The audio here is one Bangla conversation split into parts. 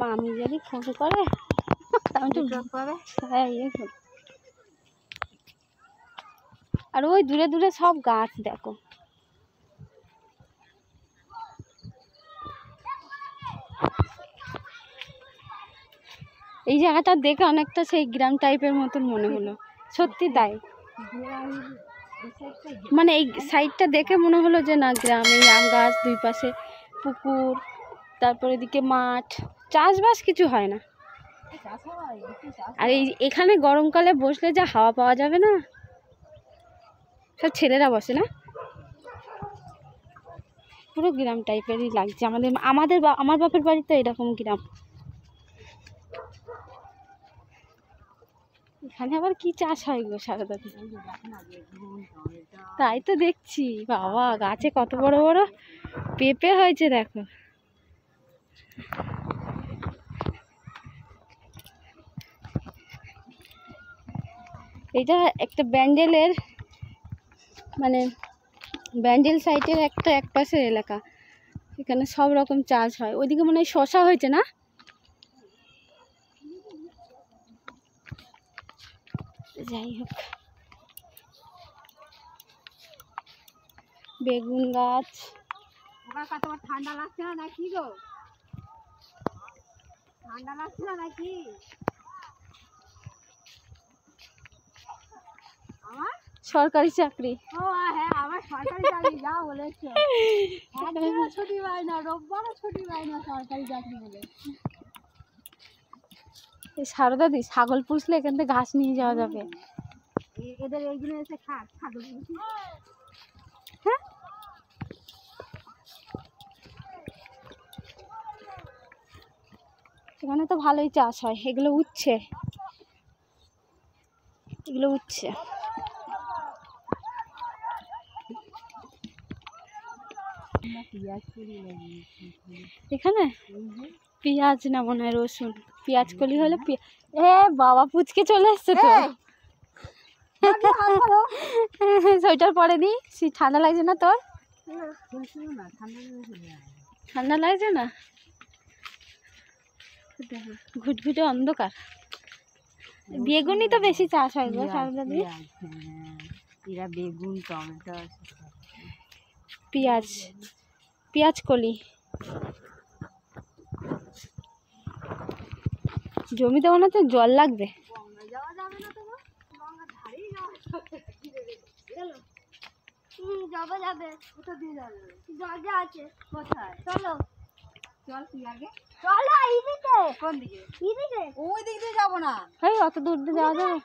মামি যদি ফোন করে আমি তো পাবে। হ্যাঁ আর ওই দূরে দূরে সব গাছ দেখো। এই জায়গাটা দেখে অনেকটা সেই গ্রাম টাইপের মতন মনে হলো, সত্যি তাই। মানে এই সাইডটা দেখে মনে হলো যে না গ্রাম, এই আম গাছ, দুই পাশে পুকুর, তারপরে এদিকে মাঠ, চাষবাস কিছু হয় না। আর এই এখানে গরমকালে বসলে যা হাওয়া পাওয়া যাবে না, সব ছেলেরা বসে না, পুরো গ্রাম টাইপেরই লাগছে। আমার বাপের বাড়ি তো এরকম গ্রাম। এখানে আবার কি চাষ হয় গো সারদা? তাই তো দেখছি, বাবা গাছে কত বড় বড় পেঁপে হয়েছে দেখো। এটা একটা ব্যান্ডেলের, মানে ব্যান্ডেল সাইটের একটা একপাশের এলাকা, এখানে সব রকম চাষ হয়। ওইদিকে মনে হয় শশা হয়েছে না? যাই হোক, বেগুন গাছ। তোমার ঠান্ডা লাগছে না নাকি গো? ঠান্ডা লাগছে না নাকি? আমার সরকারি চাকরি। ও হ্যাঁ, আমার সরকারি চাকরি, যা বলেছো। একদিনও ছুটি পাই না, রোববারও ছুটি পাই না সরকারি চাকরি বলে। এই সারদাদি ছাগল পুষলে এখান থেকে ঘাস নিয়ে যাওয়া যাবে। এদের এইগুলো এসে খাক ছাগল। হ্যাঁ, এখানে তো ভালোই চাষ হয়। এগুলো উচ্ছে, এগুলো উচ্ছে। এখানে পেঁয়াজ না মনে হয় রসুন, পেঁয়াজ কলি হলে বাবা পুচকে চলে এসছে তো। সোয়েটার পরে নি, ঠান্ডা লাগছে না তোর? ঠান্ডা লাগছে না? ঘুটঘুটে অন্ধকার। বেগুনই তো বেশি চাষ হয় গো সারদাদি। এরা বেগুন, টমেটো, পেঁয়াজ, পেঁয়াজ কলি। জমিতে মনে হচ্ছে জল লাগবে। যাওয়া যাবে না তো, গঙ্গার ধারেই যাওয়া যাবে। কোথা দিয়ে যাবে? জল আছে কোথায়? চলো চল, কি আগে চলো। এইদিকে। কোন দিকে? এইদিকে। ওই দিক দিয়ে যাবো না। এই অত দূর দিয়ে যাওয়া যাবে?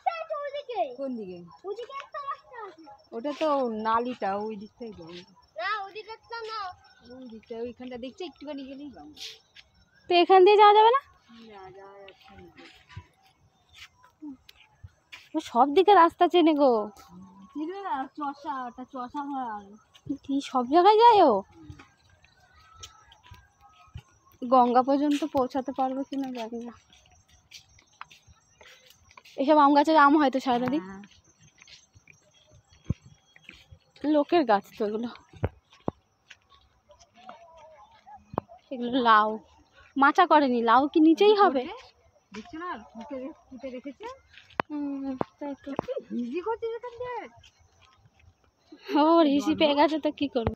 কোন দিকে? ওইদিকে একটা রাস্তা আছে। ওটা তো নালিটা, ওই দিক থেকে যাবো না। ওইদিকে না, ওই দিকটা, ওইখানটা দেখছি একটুখানি গেলেই যাবো। তো এখান দিয়ে যাওয়া যাবে না? না, যাওয়া যাচ্ছে না। সব দিকে রাস্তা চেনে গো। চষা, ওটা চষা হয়। কি সব জায়গায় যায় ও? গঙ্গা পর্যন্ত পৌঁছাতে পারবে কিনা জানি না। এসব আম গাছের আম হয়তো সারাদিন। লোকের গাছ তো এগুলো। এগুলো লাউ, মাচা করেনি। লাউ কি নিচেই হবে? দেখছো না, ফুটে রেখেছে। তাই তো। হিজি করছিস এখান দিয়ে। ও হিসি পেয়ে গেছে তো কি করবো।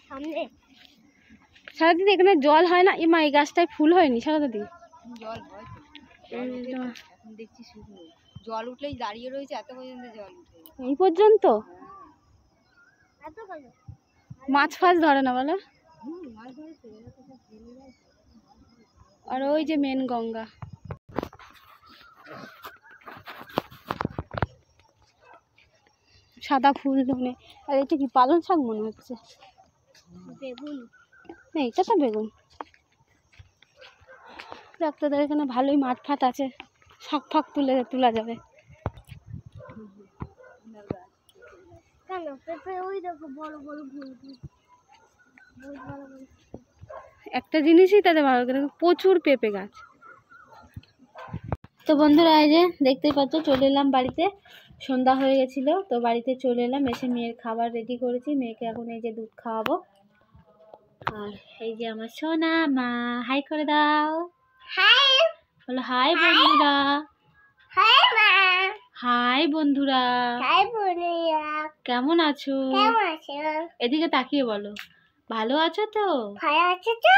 সামনে সারাদিন এখানে জল হয় না? এই গাছটায় ফুল হয়নি সারাদিন? জল হয় তো, এখন দেখছি শুধু জল উঠলেই দাঁড়িয়ে রয়েছে, এত পর্যন্ত জল উঠে এই পর্যন্ত। মাছ ফাছ ধরে না বলো? আর ওই যে মেন গঙ্গা। সাদা ফুল ধনে। আর এটা কি পালং শাক মনে হচ্ছে? বেগুন না, এটা তো বেগুন। ডাক্তারদের এখানে ভালোই মাঠ ফাট আছে, শাক ফাক তোলা যাবে। একটা জিনিসই তাদের ভালো করে, প্রচুর পেঁপে গাছ। তো বন্ধুরা, এই যে দেখতেই পাচ্ছ চলে এলাম বাড়িতে। সন্ধ্যা হয়ে গেছিলো, তো বাড়িতে চলে এলাম, এসে মেয়ের খাবার রেডি করেছি। মেয়েকে এখন এই যে দুধ খাওয়াবো। আর এই যে আমার সোনা মা, হাই করে দাও। হাই বলো হাই বন্ধুরা। হাই মা, হাই বন্ধুরা, হাই বোনিয়া, কেমন আছো? কেমন আছো? এদিকে তাকিয়ে বলো, ভালো আছো তো? ভালো আছো তো?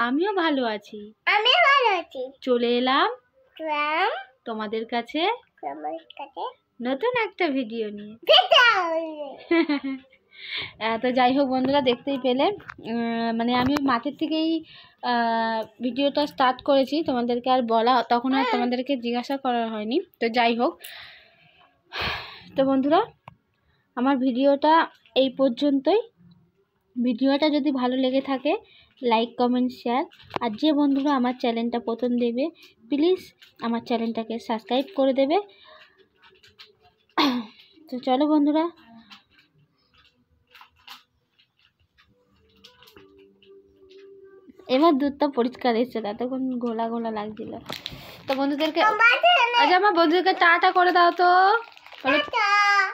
আমিও ভালো আছি। আমি ভালো আছি। চলে এলাম রাম তোমাদের কাছে তোমার কাছে নতুন একটা ভিডিও নিয়ে। দেখাও। তো যাই হোক বন্ধুরা, দেখতেই পেলে মানে আমি মাঠের থেকেই ভিডিওটা স্টার্ট করেছি, তোমাদেরকে আর বলা, তখন আর তোমাদেরকে জিজ্ঞাসা করা হয়নি। তো যাই হোক, তো বন্ধুরা আমার ভিডিওটা এই পর্যন্তই। ভিডিওটা যদি ভালো লেগে থাকে লাইক কমেন্ট শেয়ার, আর যে বন্ধুরা আমার চ্যানেলটা প্রথম দেবে প্লিজ আমার চ্যানেলটাকে সাবস্ক্রাইব করে দেবে। তো চলো বন্ধুরা, এবার দুধটা পরিষ্কার এসছে, ততক্ষণ ঘোলা ঘোলা লাগছিল। তো বন্ধুদেরকে, আচ্ছা আমার বন্ধুদেরকে টাটা করে দাও তো,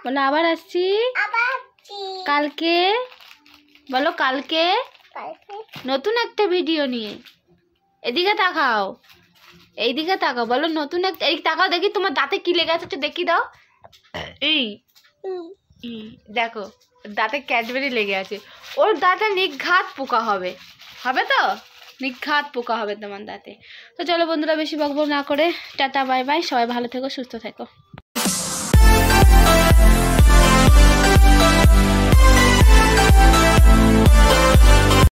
বলো আবার আসছি কালকে, বলো কালকে নতুন একটা ভিডিও নিয়ে। এদিকে তাকাও, এইদিকে তাকাও, বলো নতুন একটা, এই তাকাও দেখি তোমার দাঁতে কি লেগে আছে, একটু দেখি দাও। এই দেখো দাঁতে ক্যাডবেরি লেগে আছে, ওর দাঁতে নিঘাত পোকা হবে, হবে তো নিঘাত পোকা হবে তোমার দাঁতে। তো চলো বন্ধুরা, বেশি বকবক না করে টাটা বাই বাই, সবাই ভালো থেকো, সুস্থ থেকো।